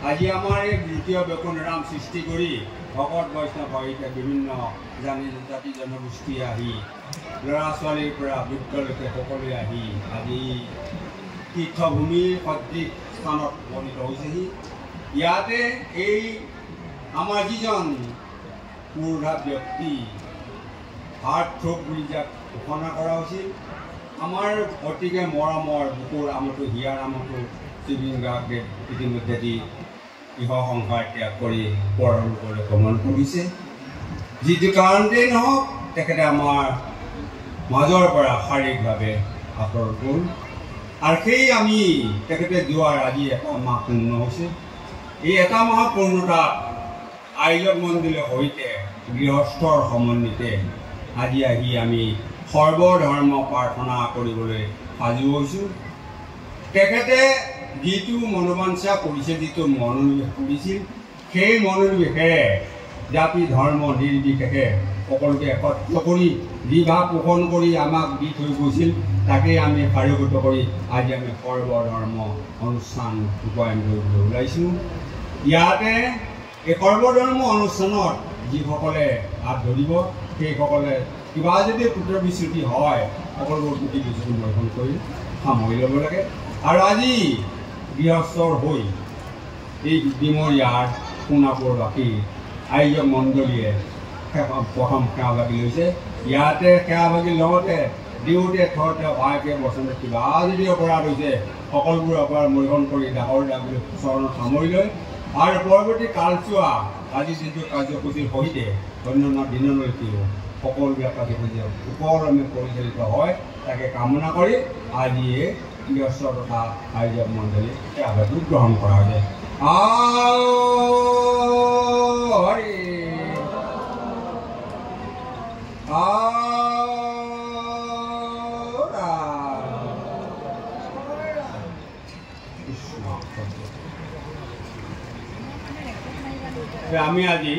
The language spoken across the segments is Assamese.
আজি আমাৰ এই দ্বিতীয় বেকুণৰাম সৃষ্টি কৰি ভকত বৈষ্ণৱ সহিতে বিভিন্ন জাতি জনগোষ্ঠী আহি ল'ৰা ছোৱালীৰ পৰা বৃদ্ধলৈকে সকলোৱে আহি আজি তীৰ্থভূমিৰ সদৃশ স্থানত উপনীত হৈছেহি। ইয়াতে এই আমাৰ যিজন পুৰুষা ব্যক্তি হাৰ্ট থ্ৰ'প বুলি যাক ঘোষণা কৰা হৈছিল, আমাৰ অতিকে মৰমৰ বুকুৰ আমতো হিয়াৰ আমতো জুবিন গাৰ্গে ইতিমধ্যে দি ইহ সংসাৰ ত্যাগ কৰি পৰলোকলৈ গমন কৰিছে। যিটো কাৰণতেই নহওক তেখেতে আমাৰ মাজৰ পৰা শাৰীৰিকভাৱে আঁতৰ গ'ল আৰু সেই আমি তেখেতে যোৱাৰ আজি এটা মাহ পূৰ্ণ হৈছে। এই এটা মাহৰ পূৰ্ণতাত আইলক মন্দিৰৰ সৈতে গৃহস্থৰ সমন্বিতে আজি আহি আমি সৰ্বধৰ্ম প্ৰাৰ্থনা কৰিবলৈ সাজু হৈছোঁ। তেখেতে যিটো মনোবাঞ্ছা কৰিছে, যিটো মনোনিৱেশ কৰিছিল, সেই মনোনিৱেশেৰে জাতি ধৰ্ম নিৰ্বিশেষে সকলোকে একত্ৰ কৰি যি ভাৱ পোষণ কৰি আমাক দি থৈ গৈছিল, তাকেই আমি কাৰ্যগত কৰি আজি আমি সৰ্বধৰ্ম অনুষ্ঠান ৰূপায়ণ কৰিবলৈ ওলাইছোঁ। ইয়াতে এই সৰ্বধৰ্ম অনুষ্ঠানত যিসকলে হাত ধৰিব সেইসকলে কিবা যদি পুত্ৰ বিচ্যুতি হয় সকলোবোৰ গুটি বিচ্যুতি বৰ্ষণ কৰি সামৰি ল'ব লাগে। আৰু আজি গৃহস্থৰ হৈ এই ডিমৰীয়াৰ সোণাপুৰবাসী আয়োজক মণ্ডলীয়ে প্ৰথম সেৱাভাগি লৈছে। ইয়াতে সেৱাভাগি লওঁতে দিওঁতে থওঁতে ভাইকে বচনতে কিবা যদি অপৰাধ হৈছে সকলোবোৰ অপৰাধ মূল্যায়ন কৰি ডাঙৰ ডাঙৰ চৰণত সামৰি লয় আৰু পৰৱৰ্তী কালচোৱা আজি যিটো কাৰ্যসূচীৰ সৈতে অন্যান্য দিনলৈকেও সকলোবিলাক কাৰ্যসূচী সুকলমে পৰিচালিত হয় তাকে কামনা কৰি আজিয়ে গৃহস্থ তথা আয়োজক মণ্ডলী সেৱাভাগি গ্ৰহণ কৰা হৈছে। হৰি আমি আজি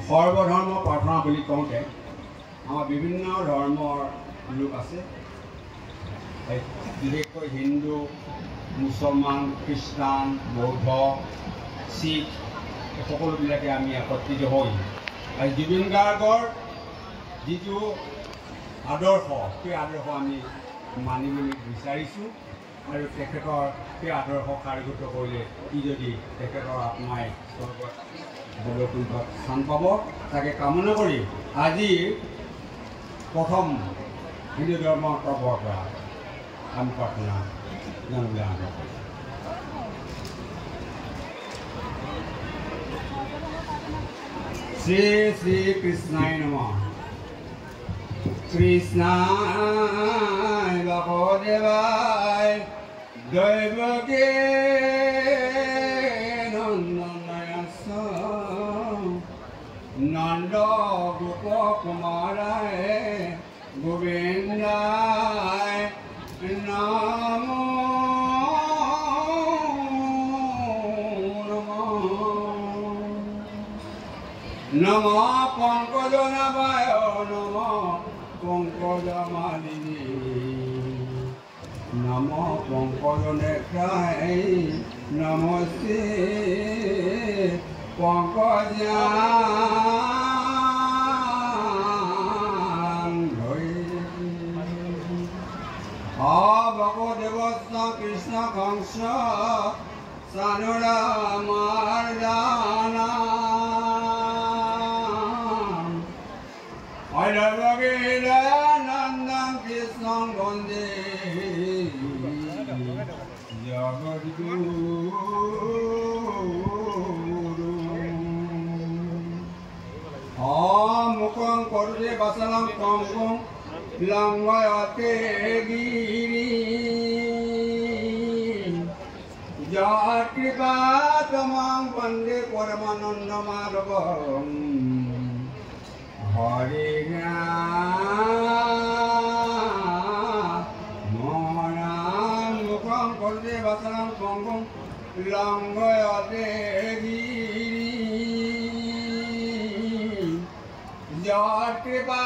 সৰ্বধৰ্ম প্ৰাৰ্থনা বুলি কওঁতে আমাৰ বিভিন্ন ধৰ্মৰ লোক আছে, বিশেষকৈ হিন্দু, মুছলমান, খ্ৰীষ্টান, বৌদ্ধ, শিখ সকলোবিলাকে আমি একত্ৰিত হৈ আৰু জুবিন গাৰ্গৰ যিটো আদৰ্শ সেই আদৰ্শ আমি মানিবলৈ বিচাৰিছোঁ আৰু তেখেতৰ সেই আদৰ্শ কাৰ্যগত কৰিলে ই যদি তেখেতৰ আত্মাই স্বৰ্গত বৈকুণ্ঠত স্থান পাব তাকে কামনা কৰি আজি প্ৰথম হিন্দু ধৰ্মৰ তৰফৰ পৰা আমি প্ৰাৰ্থনা জনাবলৈ আৰম্ভ কৰিছোঁ। শ্ৰী শ্ৰী কৃষ্ণায় নমঃ। কৃষ্ণায় বাসুদেৱায় দৈৱকী নন্দনায়াস্য নন্দ গোপ কুমাৰায় গোবিন্দায় নমো নমঃ পঙ্কজনাভায় নমঃ পঙ্কজমালিনী নমঃ পঙ্কজনেত্রায় নমস্তে পঙ্কজাঙ্ঘ্রয়ে ভগদেবস্য কৃষ্ণ কংস সানুরামার্দানা নন্দন কৃষ্ণ বন্দে জগদ্গুরু মুখং করুতে বসনং কঙ্কুম লঙ্ঘয়তে গিরি যার কৃপা তমাং বন্দে পরমানন্দ মাধবম হরে নাম মুখং করুতে বসনং কঙ্কুম লঙ্ঘয়তে গিরি যার কৃপা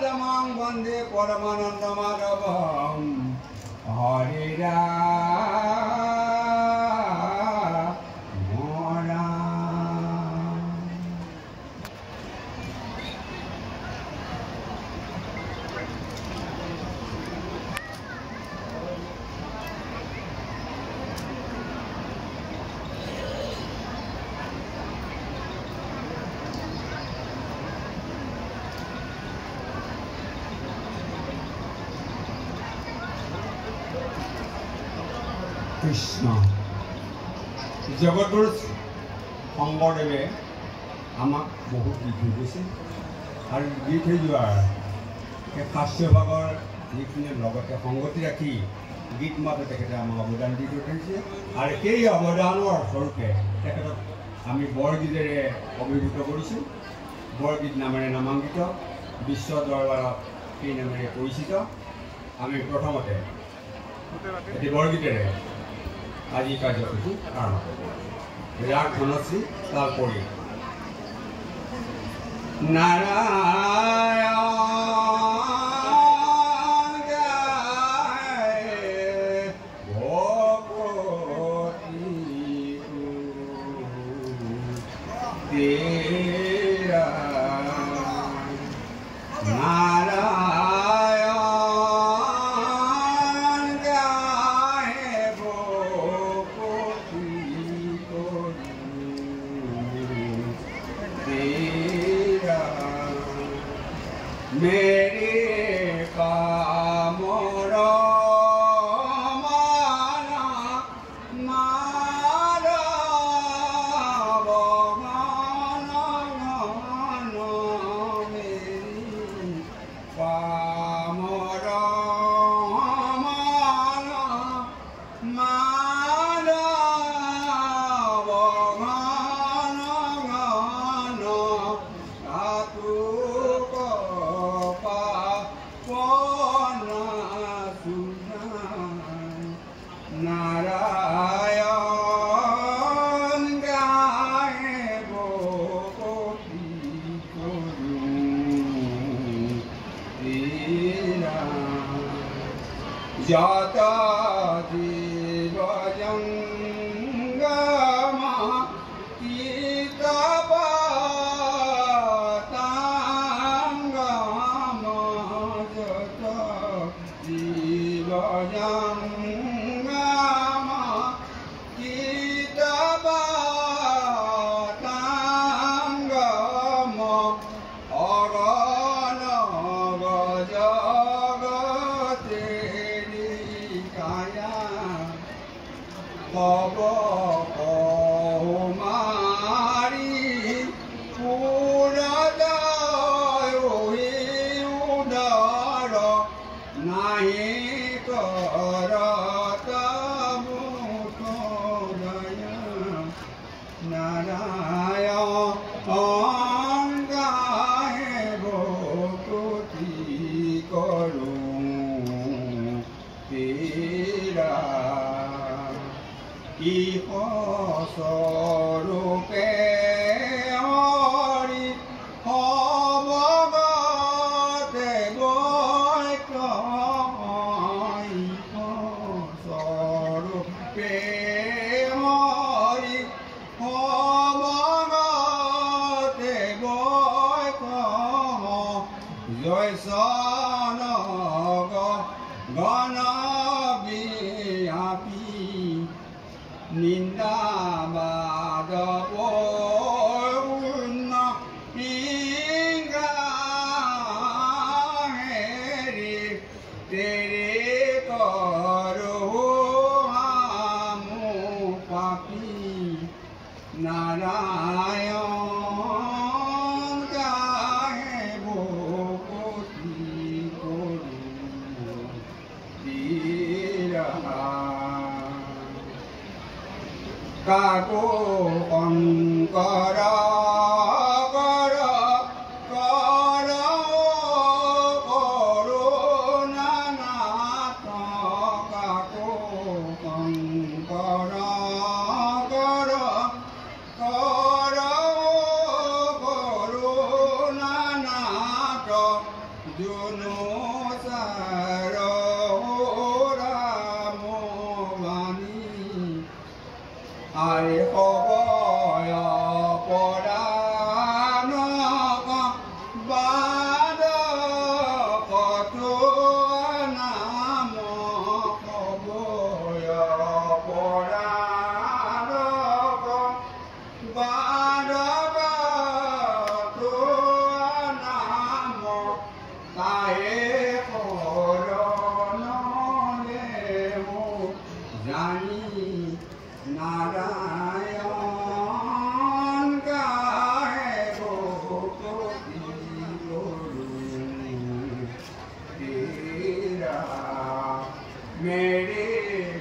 তমাং বন্দে পরমানন্দ মাধবম হরে কৃষ্ণ জগতগুৰু শংকৰদেৱে আমাক বহুত দি থৈ গৈছে আৰু দি থৈ যোৱাৰ সেই শাস্ত্ৰভাগৰ যিখিনি লগতে সংগতি ৰাখি গীত মাতে তেখেতে আমাক অৱদান দি থৈ গৈছে আৰু সেই অৱদানৰ স্বৰূপে তেখেতক আমি বৰগীতেৰে অভিভূত কৰিছোঁ। বৰগীত নামেৰে নামাংকিত, বিশ্ব দৰবাৰত সেই নামেৰে পৰিচিত। আমি প্ৰথমতে এটি বৰগীতেৰে আজি কাৰ্যসূচী আৰম্ভ কৰোঁ। ৰাগ ধনশ্ৰী তাল পৰি নাৰায়ণ গায় ভগৱতী তেৰা मेरे कामर माना मारा बगाना मेरी कामर माना मारा बगाना तू নারায়ণ গায়ে ভগবতী যত জীব জঙ্গমা কীতপতাঙ্গম যত জীব জঙ্গমা কীতপতাঙ্গম অগণগ জগতে কায়া তব কৌমারি পুরদয় উদর নাহি করত মুখদয় নারায়ণ গায়ে ভক্তি করো তেরা ইহ স্বরূপে হৰি ভগৱতে বৈষ্ণৱ স্বৰূপে হৰি ভগৱতে বৈষ্ণৱ জয় সনগ গণ পাপী নিন্দা মাধৱ নাৰায়ণ গাহে ভকতি কৰো কাকো শংকৰ কৰ কৰ কৰোণানাথ কাকো শংকৰ কৰ কৰ কৰোণানাথ জুনু চাৰ ৰাম বাণী আই হবয় পৰাণক বাদ কতো নাম হবয় পৰাণক বাদ কতো নাম তায়ে শৰণলে মোক জানি নাৰায়ণ গাহে ভকতি কৰো মেৰে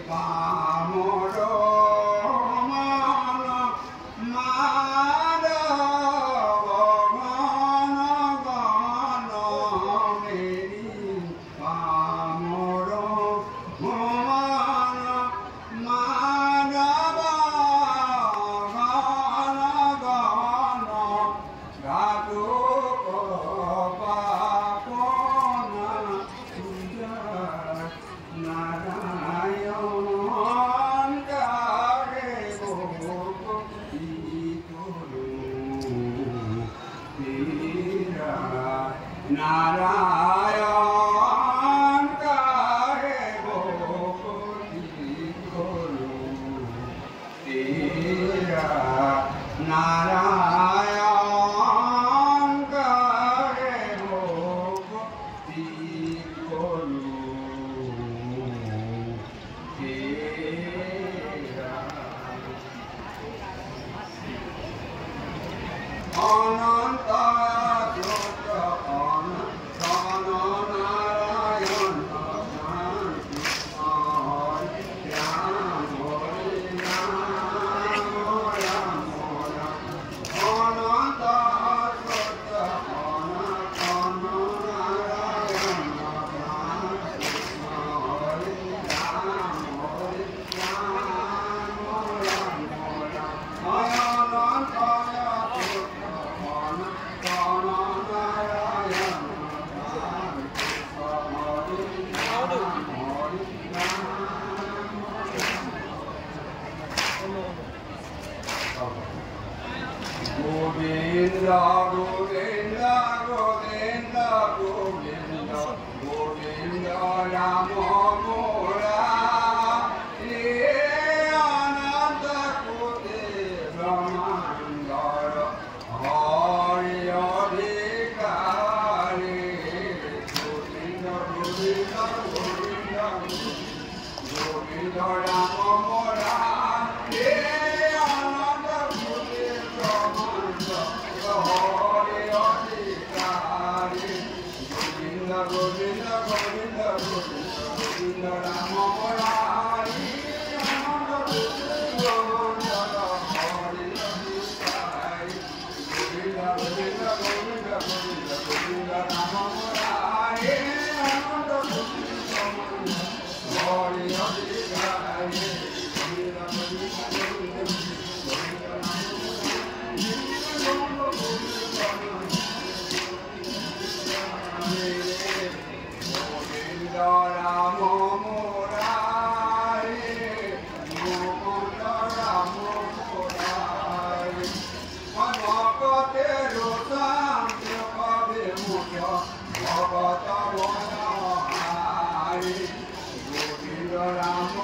বামৰ মান মাধৱ গণ গণ মেৰি বামৰ মান মাধৱ গণ গণ গাতো পাপনা নাৰায়ণ গাহে ভকতি কৰো নাৰায়ণ গাহে ভকতি কৰো নাৰায়ণ গাহে ভকতি কৰো অনন্ত অনন্ত Narayan Govinda, Govinda, Govinda, Govinda, Govinda, Rama Mora, Ananta Kote Brahmandara, Hari Adhikari, Govinda, Govinda, Govinda, Govinda, Rama Mora, Govinda, Govinda, Govinda, Govinda, Rama Murari, Ananda Govinda, Hari Adhikari, Govinda, Govinda, Govinda, Govinda, Govinda, Rama Murari, Ananda Govinda, Hari Adhikari, Govinda, Govinda, Govinda, Govinda, Rama Murari, Govinda, Rama Murari, Manakate Rosam Yogabe Mukha, Bhavata Vanahari, Govinda, Rama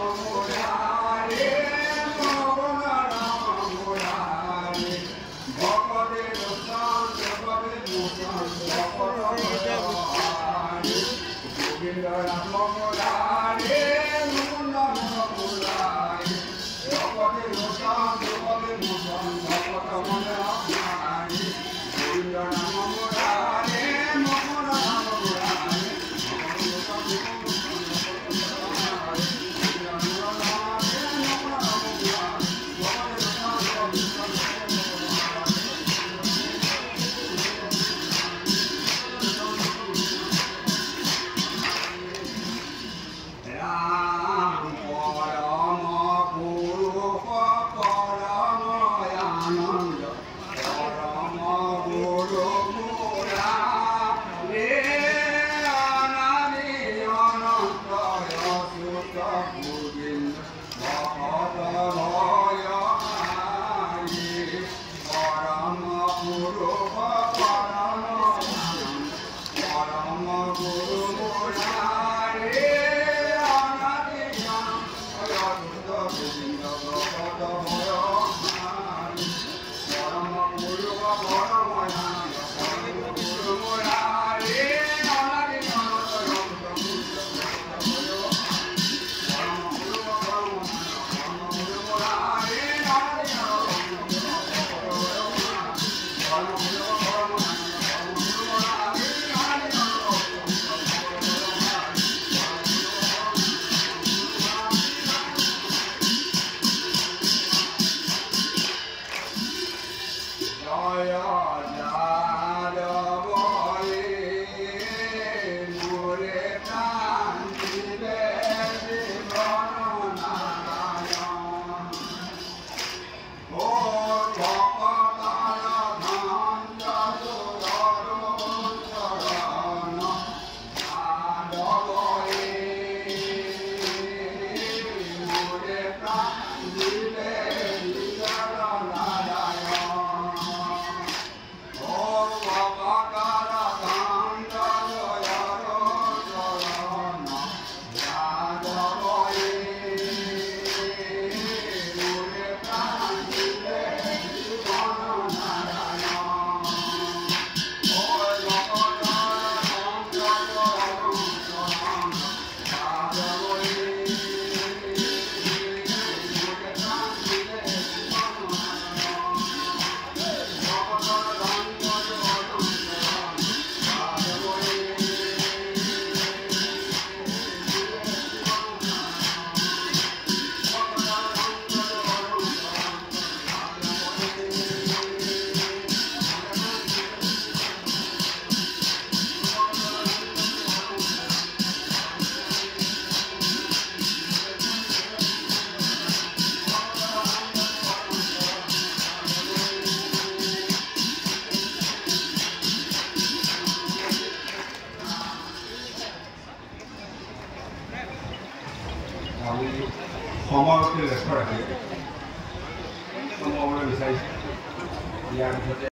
আমি সময়কে লক্ষ্য ৰাখি সোমাবলৈ বিচাৰিছোঁ ইয়াৰ পিছতে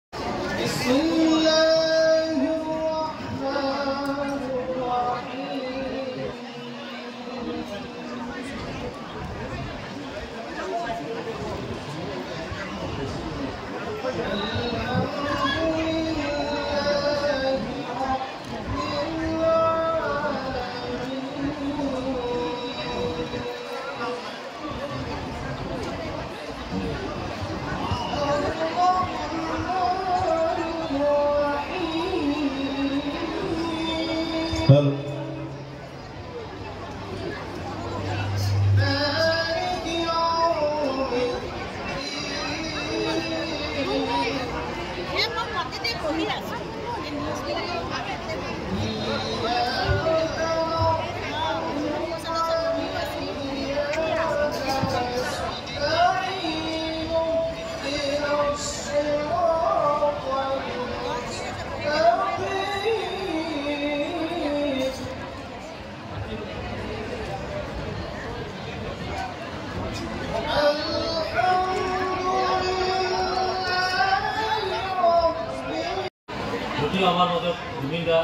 আমাৰ মধ্যে ভূমিকা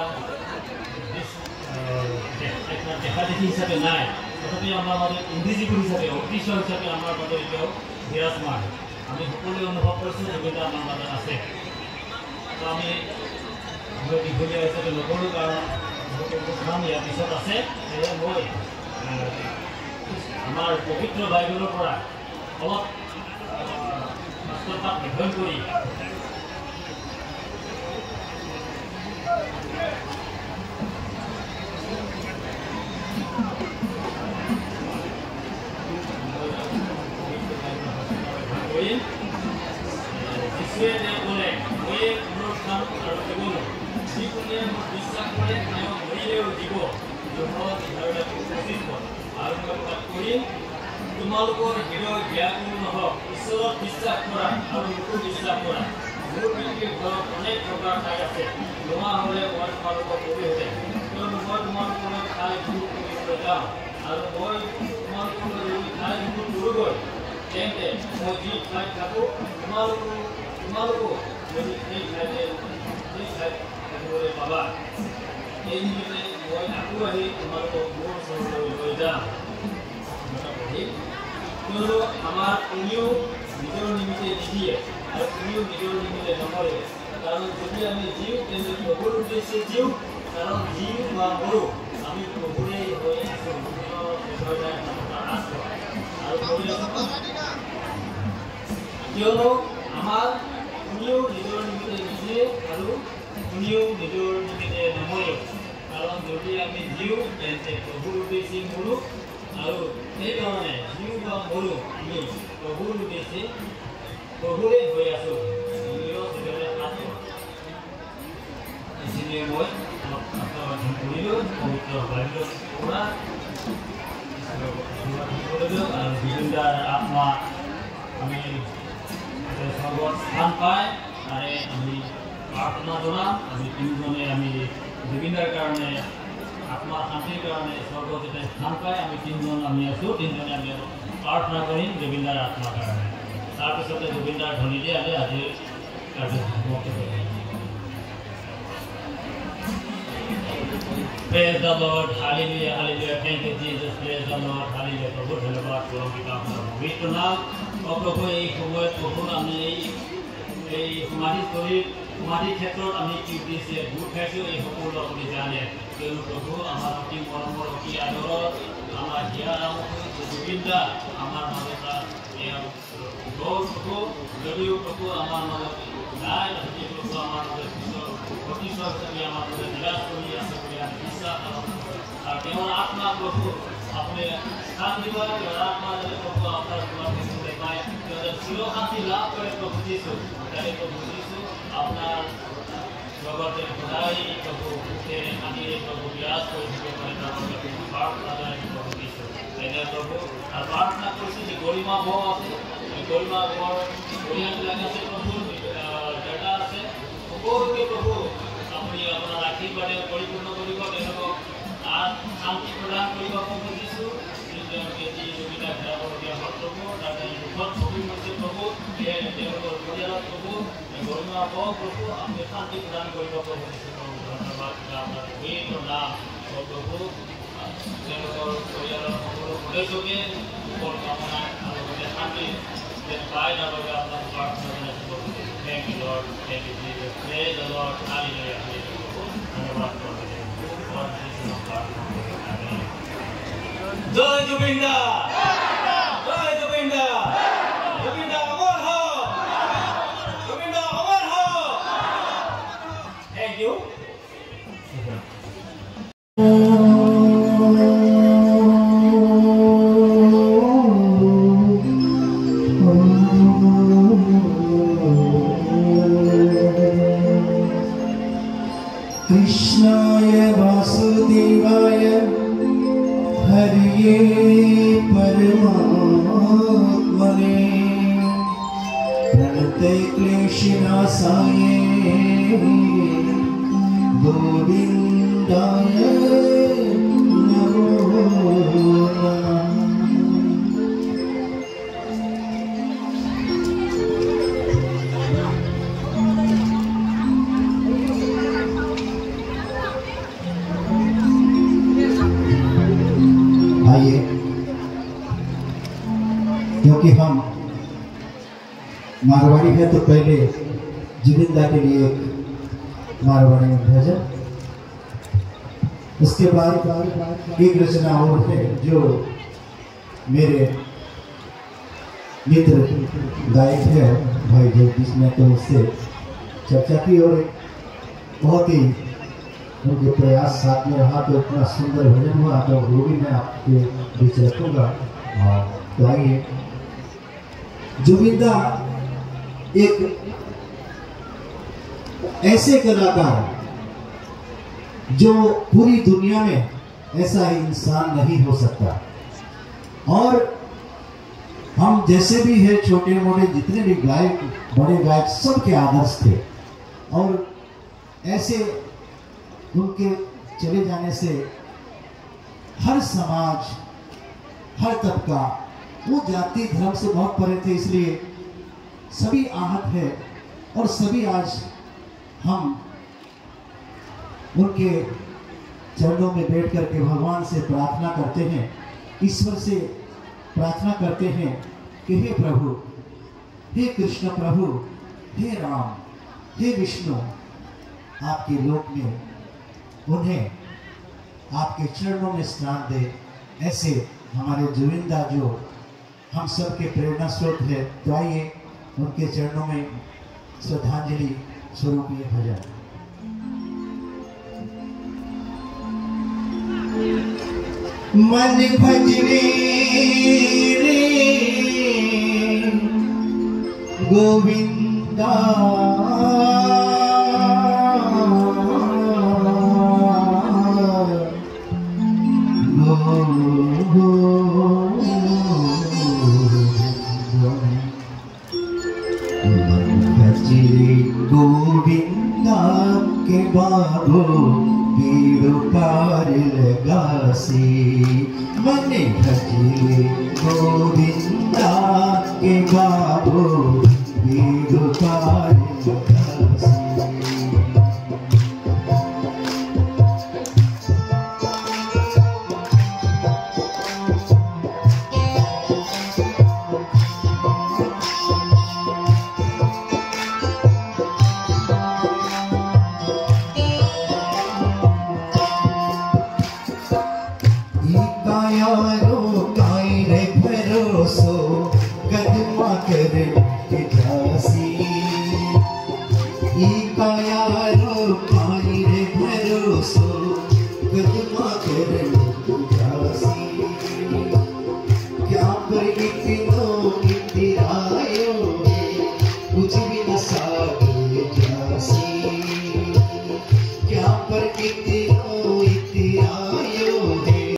দেখা দেখি হিসাবে নাই তথাপি আমাৰ মধ্যে ইনভিজিবল হিসাবে অদৃশ্য হিসাবে আমাৰ মধ্যে এতিয়াও বিৰাজমান আমি সকলোৱে অনুভৱ কৰিছোঁ ভূমিকা আমাৰ মাজত আছে তো আমি দীঘলীয়া হিচাপে নকৰোঁ কাৰণ কাম ইয়াৰ পিছত আছে সেয়ে মই আমাৰ পবিত্ৰ বাইবেলৰ পৰা অলপ বাস্তৱতাক অধ্যয়ন কৰি তোমালোকৰ হৃদয় জ্ঞান নহওক ঈশ্বৰৰ বিশ্বাস কৰা আৰু মোকো বিশ্বাস কৰা মোৰ পৃথিৱীৰ ঘৰত অনেক প্ৰকাৰ ঠাই আছে নোহোৱা হ'লে মই তোমালোকৰ কবিহেঁতেন কিয়নো মই তোমালোকৰ ঠাই দূৰ কৰিবলৈ যাওঁ আৰু মই তোমালোকৰ যদি ঠাই দূৰ কৰোঁগৈ তেন্তে মই যি ঠাইত থাকোঁ তোমালোকো যদি সেই ঠাইত থাকিবলৈ পাবা এই নিমিত্তে মই আকৌ আহি তোমালোকক মোৰ ওচৰলৈ লৈ যাম কিয়নো আমাৰ কোনেও নিজৰ নিমিত্তে নিদিয়ে আৰু কোনেও নিজৰ নিমিত্তে নমৰে কাৰণ যদি আমি জীওঁ তেন্তে প্ৰভুৰ উদ্দেশ্যে জীওঁ কাৰণ জীওঁ বা মৰোঁ আমি প্ৰভুৰে হৈ আছোঁ কিয়নো আমাৰ কোনেও নিজৰ নিমিত্তে নিদিয়ে আৰু কোনেও নিজৰ নিমিত্তে নমৰে কাৰণ যদি আমি জীওঁ তেন্তে প্ৰভুৰ উদ্দেশ্যে মৰোঁ আৰু সেইকাৰণে জীওঁ বা মৰোঁ আমি প্ৰভুৰ উদ্দেশ্যে প্ৰভুৰে হৈ আছোঁ इसलिए मैं पढ़िलो पवित्र बाइबल पढ़ा বিভিন্ন আত্মা আমি স্বর্গত স্থান পাই তাৰে আমি প্ৰাৰ্থনা জনাম আমি তিনিজনে আমি জুবিনদাৰ কাৰণে আত্মাৰ শান্তিৰ কাৰণে স্বৰ্গত এটা স্থান পাই আমি তিনিজন আমি আছোঁ তিনিজনে আমি প্ৰাৰ্থনা কৰিম জুবিনদাৰ আত্মাৰ কাৰণে তাৰপিছতে জুবিনদাৰ ধ্বনি দি আমি আজিৰ কাৰ্যসূচী সমাপ্ত কৰিম Praise the Lord, hallelujah, hallelujah, thank you Jesus, praise the Lord, hallelujah, Prabhu, ধন্যবাদ গৌৰৱিতা আপোনাৰ পবিত্ৰ নাম প্ৰভু এই সময়ত প্ৰভু আমি এই সমাধি ক্ষেত্ৰত আমি কি উদ্দেশ্যে গোট খাইছোঁ এই সকলো আপুনি জানে কিয়নো প্ৰভু আমাৰ অতি মৰমৰ অতি আদৰৰ আমাৰ হিয়াৰাম জুবিনদা আমাৰ মাজত প্ৰভু যদিও প্ৰভু আমাৰ মাজত নাই তথাপি প্ৰভু আমাৰ মাজত প্ৰতিশ্বৰ হিচাপে আমাৰ মাজত নিৰাশ কৰি আছে বুলি আমি বিশ্বাস আৰু তেওঁৰ আত্মা প্ৰভু আপুনি স্থান দিব তেওঁৰ আত্মা যাতে প্ৰভু আপোনাৰ জীৱন দেখিবলৈ পায় তেওঁ যাতে চিৰশান্তি লাভ কৰে প্ৰভু যিছোঁ তাকে প্ৰভু যিছোঁ আপোনাৰ লগতে সদায় প্ৰভু সুখেৰে শান্তিৰে প্ৰভু বিৰাজ কৰি থাকিব পাৰে তাৰ বাবে প্ৰাৰ্থনা জনাই প্ৰভু দিছোঁ এনে প্ৰভু আৰু প্ৰাৰ্থনা কৰিছোঁ যে গৰিমা বৌ আছে গৰিমা বৰ পৰিয়ালবিলাক আছে প্ৰভু ডেটা আছে সকলোকে প্ৰভু আপুনি আপোনাৰ আশীৰ্বাদে পৰিপূৰ্ণ কৰিব তেওঁলোকক শান্তি প্ৰদান কৰিব খুজিছোঁ তেওঁলোকে যি প্ৰভু গৰিমা পাও প্ৰভু আপনি শান্তি প্ৰদান কৰিব প্ৰভু ধন্যবাদ আপনাৰ পবিত্ৰ নাম ও প্ৰভু তেওঁলোকৰ পৰিয়ালৰ সকলো সদস্যকে ওপৰ কামনা আৰু শান্তি যেন পাই তাৰ বাবে আপোনাক প্ৰাৰ্থনা জনাইছোঁ প্ৰভু। Thank you Lord, thank you Jesus, praise the Lord, hallelujah, ধন্যবাদ প্ৰভু। জয় জুবিন্দা, জয় জুবিন্দা, জুবিন্দা অমর হও, জুবিন্দা অমর হও। Thank you. कृष्णाय वासुदेवाय हरिये परमात्मने प्रणते क्लेशनाशाय गोविन्दाय नमो नमः। आइए, क्योंकि हम मारवाड़ी है तो पहले जुबिंदा के लिए एक मारवाड़ी में भजन, उसके बाद एक रचना और है जो मेरे मित्र गायक है भाई जगदीश ने तो उससे चर्चा की और बहुत ही उनके प्रयास साथ में रहा तो इतना सुंदर भजन हुआ तो वो भी मैं आपके बीच रखूंगा। तो आइए, जुबिंदा एक ऐसे कलाकार जो पूरी दुनिया में ऐसा ही इंसान नहीं हो सकता और हम जैसे भी है छोटे मोटे जितने भी गायक बड़े गायक सबके आदर्श थे और ऐसे उनके चले जाने से हर समाज हर तबका वो जाति धर्म से बहुत परे थे, इसलिए सभी आहत है और सभी आज हम उनके चरणों में बैठ करके भगवान से प्रार्थना करते हैं, ईश्वर से प्रार्थना करते हैं कि हे प्रभु, हे कृष्ण प्रभु, हे राम, हे विष्णु, आपके लोक में उन्हें आपके चरणों में स्नान दे। ऐसे हमारे जुबिंदा जो हम सब के प्रेरणा स्रोत है, तो आइए उनके चरणों में श्रद्धांजलि स्वरूप ये भजन। मन भजरे रे गोविंदा गोविंदा के बाबो पीड़ो पार लगासी मन भजरे गोविंदा के बाबो पीड़ो पार लगासी। क्या पर